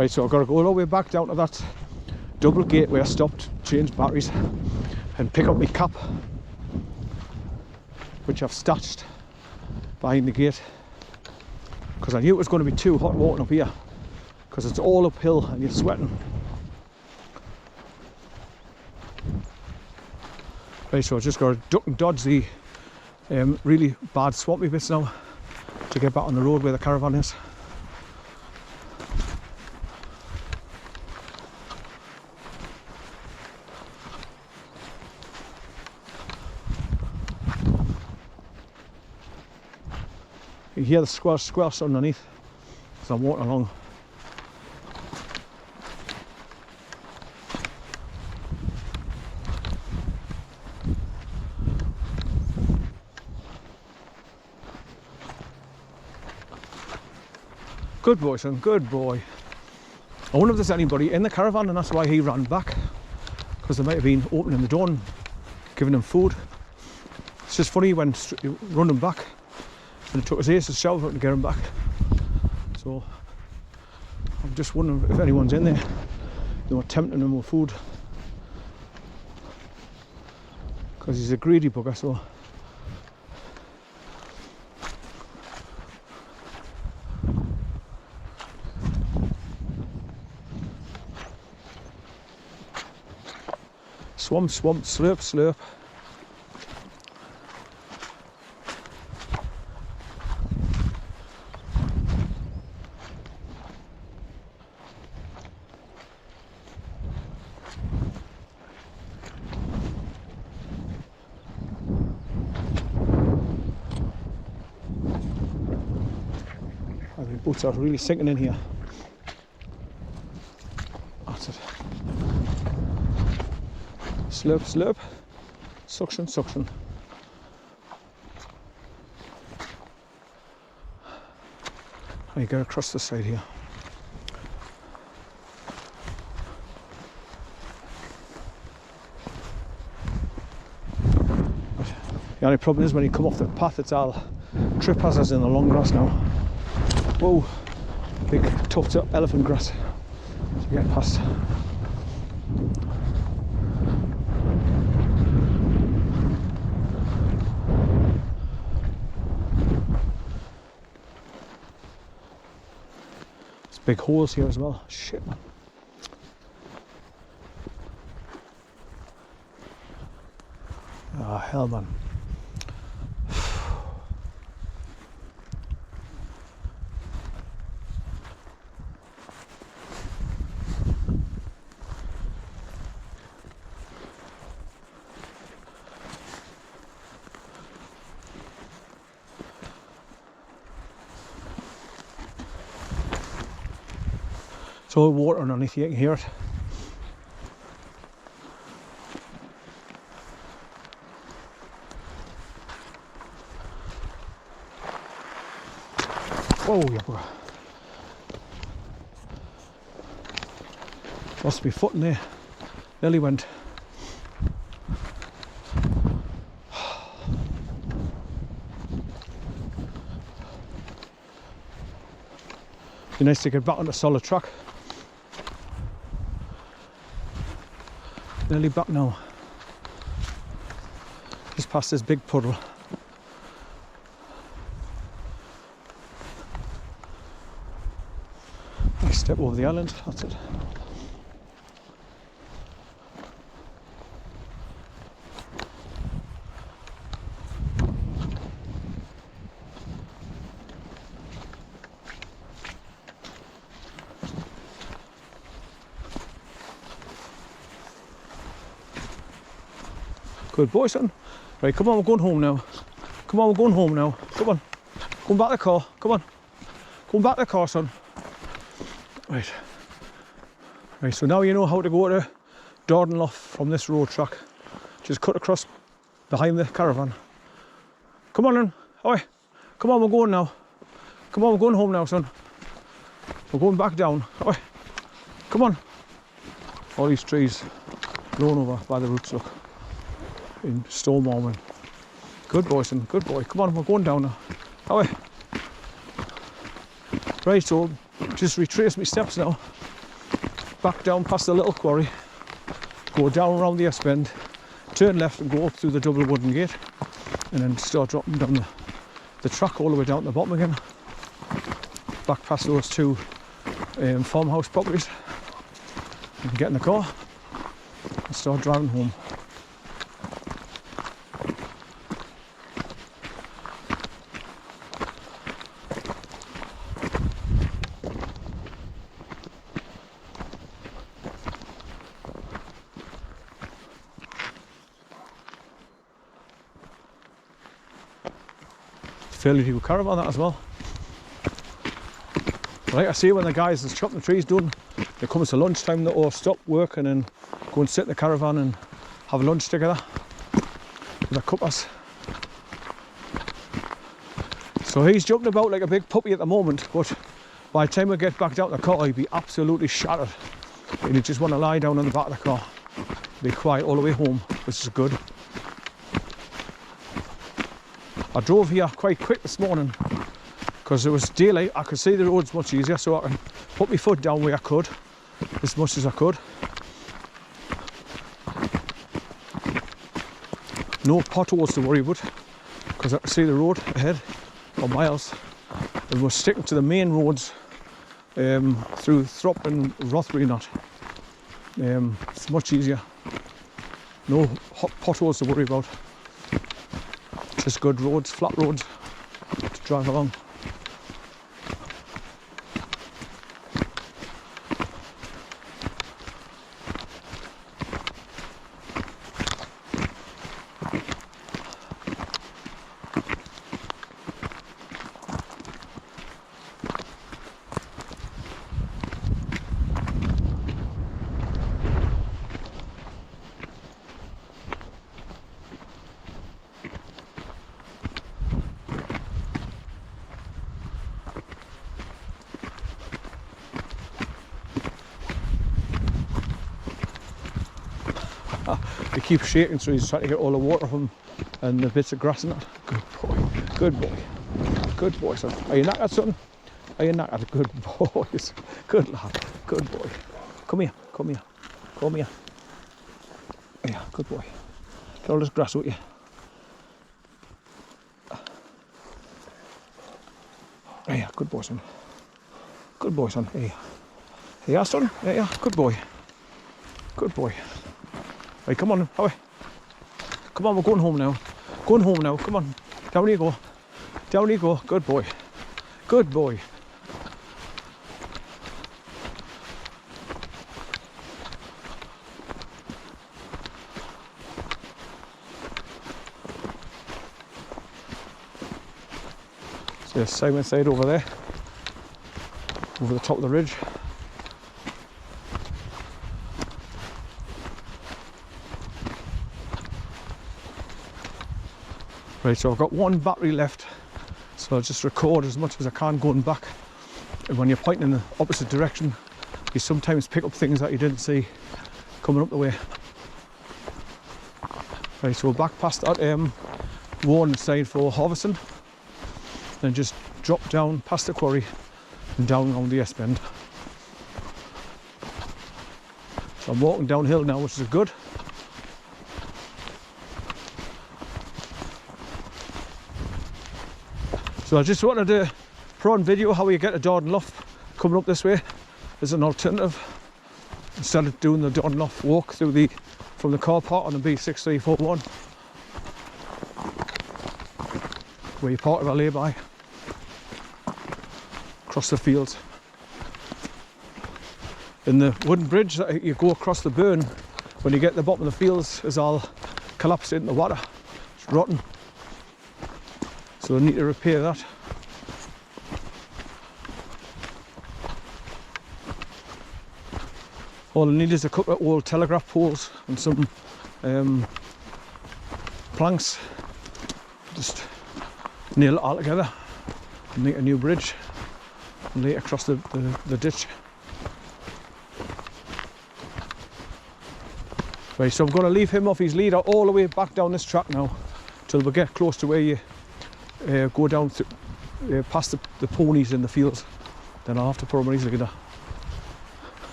Right, so I've got to go all the way back down to that double gate where I stopped, change batteries, and pick up my cap, which I've stashed behind the gate, because I knew it was going to be too hot walking up here, because it's all uphill and you're sweating. Right, so I've just got to duck and dodge the really bad swampy bits now to get back on the road where the caravan is. You hear the squash underneath as I'm walking along. Good boy, son, good boy. I wonder if there's anybody in the caravan and that's why he ran back, because they might have been opening the door and giving him food. It's just funny, he went running back and it took his aces shower to get him back. So I'm just wondering if anyone's in there, you know, tempting him with food, because he's a greedy bugger. So swamp, swamp, slurp, slurp. The boots are really sinking in here. That's it. Slurp, slurp. Suction, suction. I go across the side here. The only problem is when you come off the path, it's all trip hazards in the long grass now. Whoa, big tufts of elephant grass to get past. There's big holes here as well. Shit, man. Ah, hell, man. It's all water underneath, you can hear it. Whoa, yeah, boy. Lost my foot in there. Nearly went. Be nice to get back on a solid track. Nearly back now. Just past this big puddle. Nice step over the island, that's it. Good boy, son. Right, come on, we're going home now. Come on, we're going home now. Come on. Come back to the car. Come on. Come back to the car, son. Right. Right, so now you know how to go to DARDEN LOUGH from this road track. Just cut across behind the caravan. Come on, then. Oi. Come on, we're going now. Come on, we're going home now, son. We're going back down. Oi. Come on. All these trees blown over by the roots, look. In storm warming. Good boy, son, good boy. Come on, we're going down now. Away. Right, so just retrace my steps now. back down past the little quarry, go down around the S-bend, turn left and go up through the double wooden gate, and then start dropping down the track all the way down to the bottom again, back past those two farmhouse properties, and get in the car and start driving home. Fairly good caravan that as well. Like I say, when the guys that's chopping the trees done, it comes to lunchtime, they all stop work and then go and sit in the caravan and have lunch together with their cuppas. So he's jumping about like a big puppy at the moment, but by the time we get back down to the car, he'd be absolutely shattered. And he'd just want to lie down on the back of the car, be quiet all the way home, which is good. I drove here quite quick this morning because it was daylight. I could see the roads much easier, so I can put my foot down where I could, as much as I could. No potholes to worry about because I could see the road ahead for miles. And we're sticking to the main roads through Throp and Rothbury not. It's much easier. No potholes to worry about. Just good roads, flat roads to drive along. He keeps shaking, so he's trying to get all the water from and the bits of grass in that. Good boy, good boy, good boy, son. Are you knackered, son? Are you knackered? Good boys, good lad, good boy. Come here, come here, come here. Yeah, good boy. Get all this grass with you. Yeah, good boy, son. Good boy, son. Hey, yeah, son. Yeah, good boy. Good boy. Right, come on, away. Come on, we're going home now. Going home now, come on. Down you go. Down you go. Good boy. Good boy. So there's Simon side over there. Over the top of the ridge. Right, so I've got one battery left, so I'll just record as much as I can going back. And when you're pointing in the opposite direction, you sometimes pick up things that you didn't see coming up the way. Right, so we're back past that warning sign for harvesting, then just drop down past the quarry and down around the S-bend. So I'm walking downhill now, which is good. So I just wanted to put on video how you get to Darden Lough coming up this way as an alternative, instead of doing the Darden Lough walk through from the car park on the B6341 where you park a lay-by across the fields. And the wooden bridge that you go across the burn when you get to the bottom of the fields is all collapsed into the water. It's rotten. So I need to repair that. All I need is a couple of old telegraph poles and some planks. Just nail it all together and make a new bridge and lay it across the ditch. Right, so I'm going to leave him off his leader all the way back down this track now till we get close to where you go down past the ponies in the fields. Then I'll have to put him on his leader.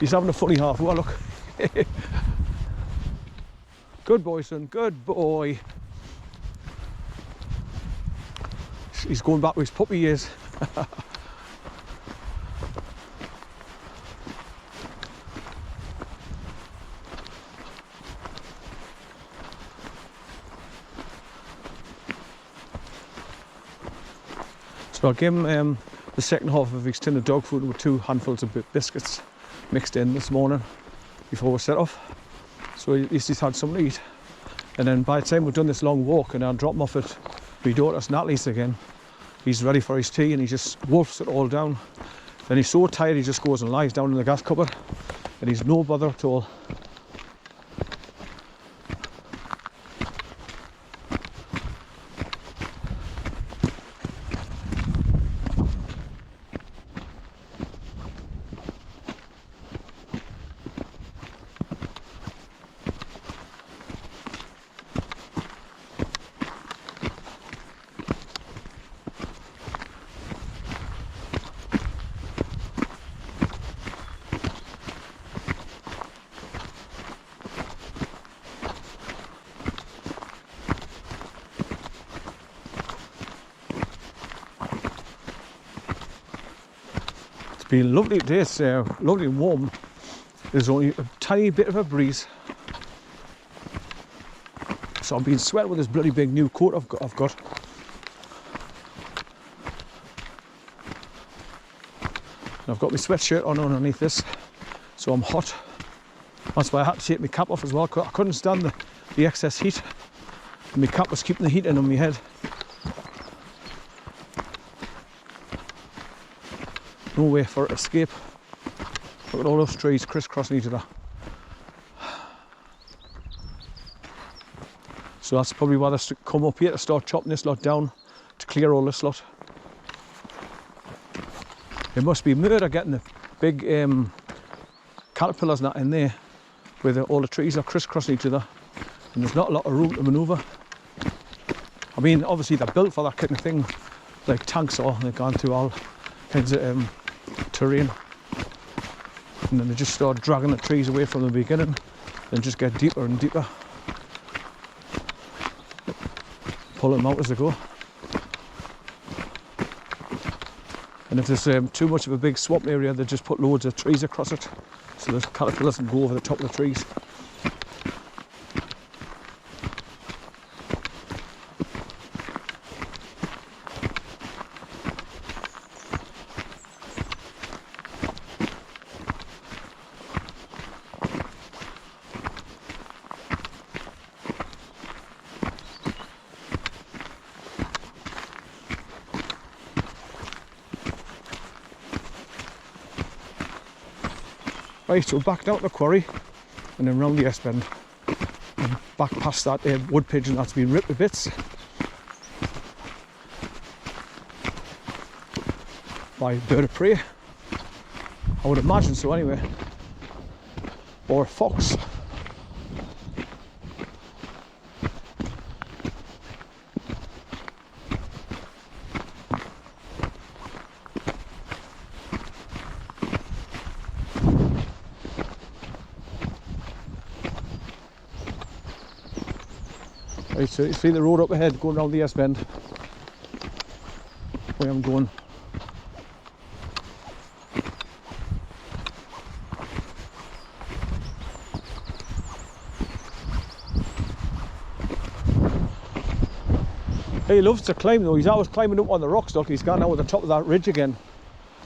He's having a funny half. Oh, look. Good boy, son. Good boy. He's going back to his puppy years. So I gave him the second half of his tin of dog food with 2 handfuls of biscuits mixed in this morning before we set off. So at least he's had something to eat. And then by the time we've done this long walk and I'll drop him off at my daughter's Natalie's again, he's ready for his tea and he just wolfs it all down. Then he's so tired he just goes and lies down in the gas cupboard and he's no bother at all. It's been lovely today, it's lovely and warm. There's only a tiny bit of a breeze. So I'm being sweating with this bloody big new coat I've got. And I've got my sweatshirt on underneath this, so I'm hot. That's why I had to take my cap off as well. I couldn't stand the excess heat. And my cap was keeping the heat in on my head. No way for it to escape. Look at all those trees crisscrossing each other. So that's probably why they come up here to start chopping this lot down to clear all this lot. It must be murder getting the big caterpillars and that in there where all the trees are crisscrossing each other and there's not a lot of room to manoeuvre. I mean, obviously they're built for that kind of thing, like tanks are. They've gone through all kinds of terrain, and then they just start dragging the trees away from the beginning and just get deeper and deeper, pulling them out as they go. And if there's too much of a big swamp area, they just put loads of trees across it so the caterpillars can go over the top of the trees. Right, so back down to the quarry and then round the S-bend and back past that wood pigeon that's been ripped to bits by a bird of prey. I would imagine so anyway, or a fox. Right, so you see the road up ahead going round the S-bend where I'm going. He loves to climb though. He's always climbing up on the rocks. Look, he's gone out at the top of that ridge again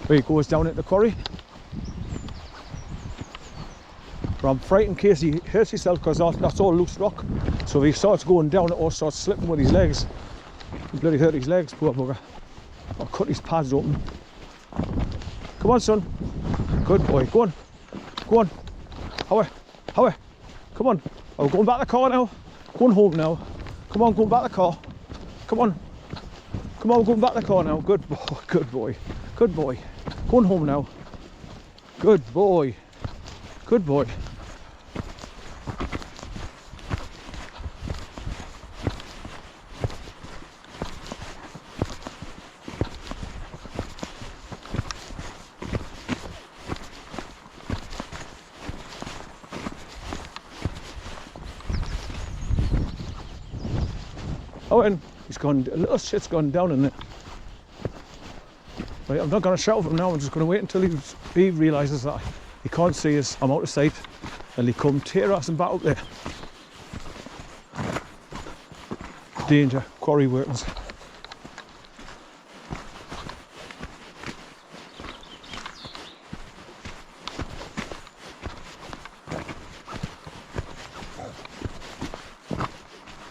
where he goes down into the quarry. But I'm frightened in case he hurts himself because that's all loose rock. So if he starts going down, it all starts slipping with his legs. He bloody hurt his legs, poor bugger. I'll cut his pads open. Come on, son. Good boy. Go on. Go on. Howie. Howie. Come on. Oh, we're going back to the car now. Going home now. Come on, going back to the car. Come on. Come on, we're going back to the car now. Good boy. Good boy. Good boy. Going home now. Good boy. Good boy. Oh, and he's gone, a little shit's gone down in there. Right, I'm not going to shout at him now, I'm just going to wait until he realises that he can't see us, I'm out of sight, and he come tear-assing back up there. Danger, quarry workings.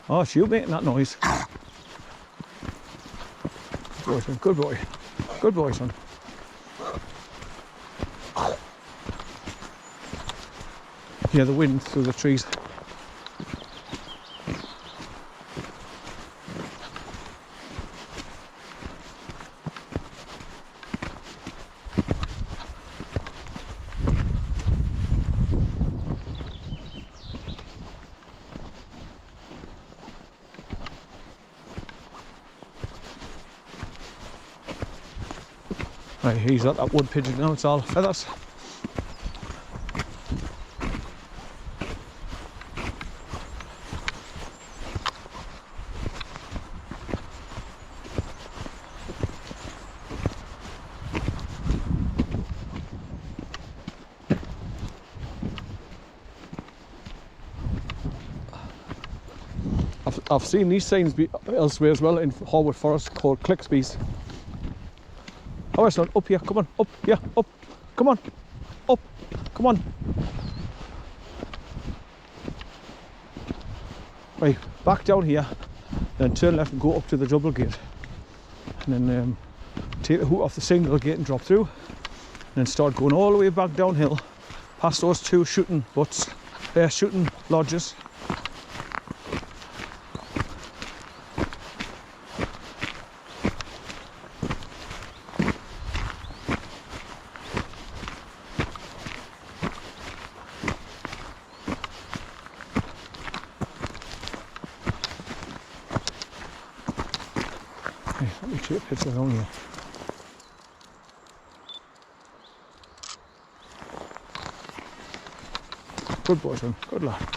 Oh, it's you making that noise. Good boy, son. Good boy. Good boy, son. Yeah, the wind through the trees. Right, he's at that wood pigeon now, it's all feathers. I've seen these signs elsewhere as well in Harwood Forest called Clicksbees. Oh, son, up here, come on, up, yeah, up, come on, up, come on. Right, back down here, then turn left and go up to the double gate. And then take the hook off the single gate and drop through. And then start going all the way back downhill, past those two shooting butts, shooting lodges. Let me take a picture along here. Good boy, son. Good lad.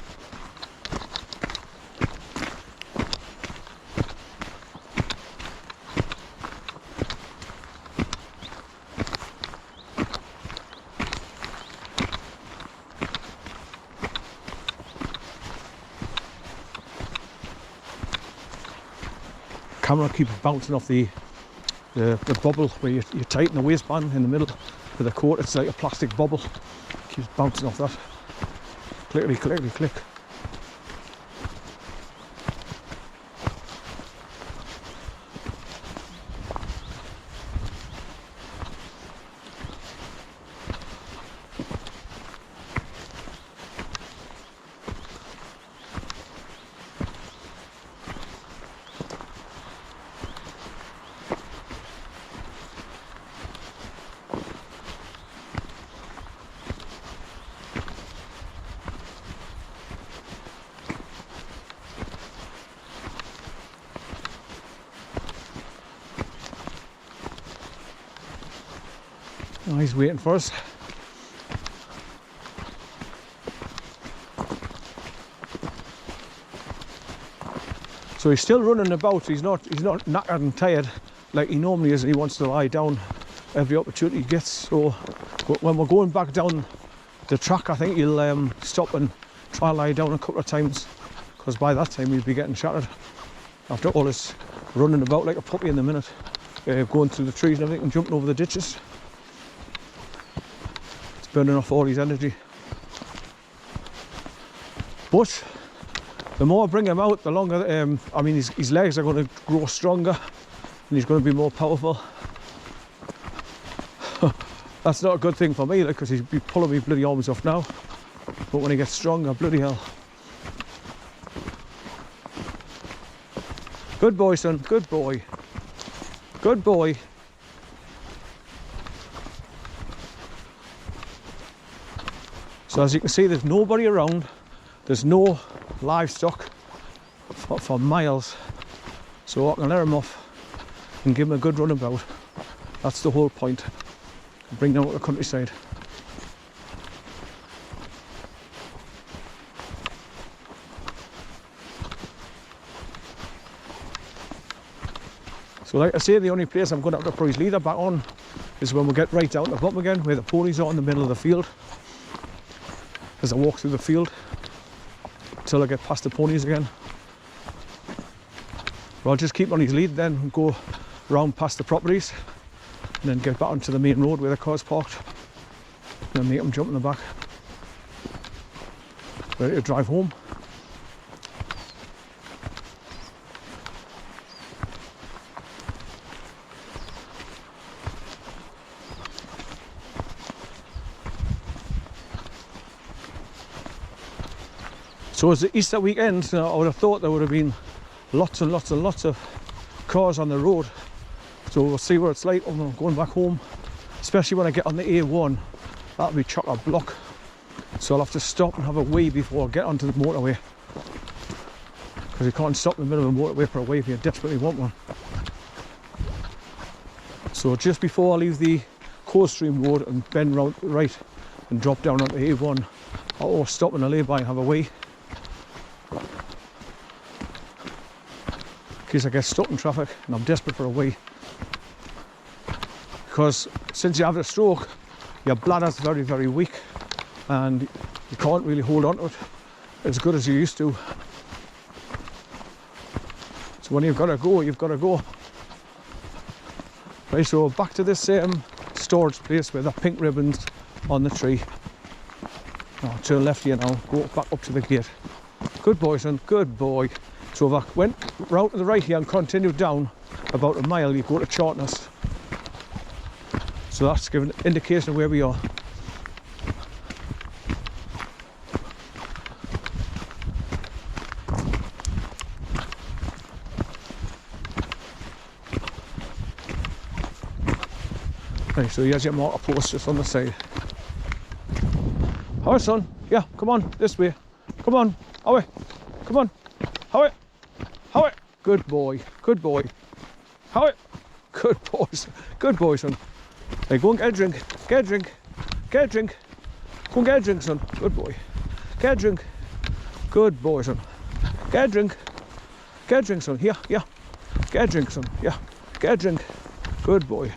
Camera keeps bouncing off the bubble where you tighten the waistband in the middle with the coat. It's like a plastic bubble. Keeps bouncing off that. Clickety, clickety, click. Oh, he's waiting for us. So he's still running about. He's not knackered and tired like he normally is. He wants to lie down every opportunity he gets. So when we're going back down the track, I think he'll stop and try and lie down a couple of times, because by that time he'll be getting shattered after all this running about like a puppy in the minute, going through the trees and everything and jumping over the ditches. Burning off all his energy. But the more I bring him out, the longer, I mean, his legs are going to grow stronger and he's going to be more powerful. That's not a good thing for me, because he's be pulling me bloody arms off now. But when he gets stronger, bloody hell. Good boy, son, good boy. Good boy. So as you can see, there's nobody around, there's no livestock for miles, so I can let him off and give him a good runabout. That's the whole point, bring them out to the countryside. So like I say, the only place I'm going to have to put his leader back on is when we get right down to the bottom again, where the ponies are in the middle of the field. As I walk through the field until I get past the ponies again. But I'll just keep on his lead then and go round past the properties and then get back onto the main road where the car's parked and then make him jump in the back. Ready to drive home. So as the Easter weekend, I would have thought there would have been lots and lots and lots of cars on the road. So we'll see what it's like when I'm going back home, especially when I get on the A1. That'll be chock-a-block. So I'll have to stop and have a wee before I get onto the motorway. Because you can't stop in the middle of the motorway for a wee if you desperately want one. So just before I leave the Coldstream Road and bend round to the right and drop down onto the A1, I'll always stop and I'll lay by and have a wee. In case I get stuck in traffic and I'm desperate for a wee. Because since you have a stroke, your bladder's very, very weak and you can't really hold on to it as good as you used to. So when you've got to go, you've got to go. Right, so back to this storage place with the pink ribbons on the tree. Oh, turn left here now, go back up to the gate. Good boy, son, good boy. So if I went round to the right here and continued down about a mile, you go to Chartness. So that's giving an indication of where we are. Right, so here's your marker post just on the side. Hi, son. Yeah, come on, this way. Come on, away. Come on, away. Away. Good boy, good boy. Away. Good boy, good boy, son. Hey, go and get a drink. Get a drink. Get a drink. Go and get a drink, son. Good boy. Get a drink. Good boy, son. Get a drink. Get a drink, son. Here, here. Get a drink, son. Yeah. Get a drink. Good boy.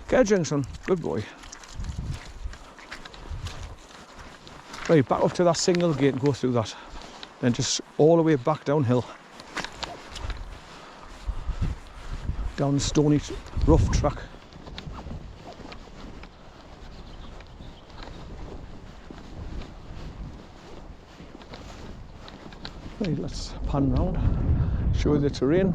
Get a drink, son. Good boy. Right, back up to that single gate and go through that. Then just all the way back downhill. Down the stony, rough track. Right, let's pan round, show you the terrain.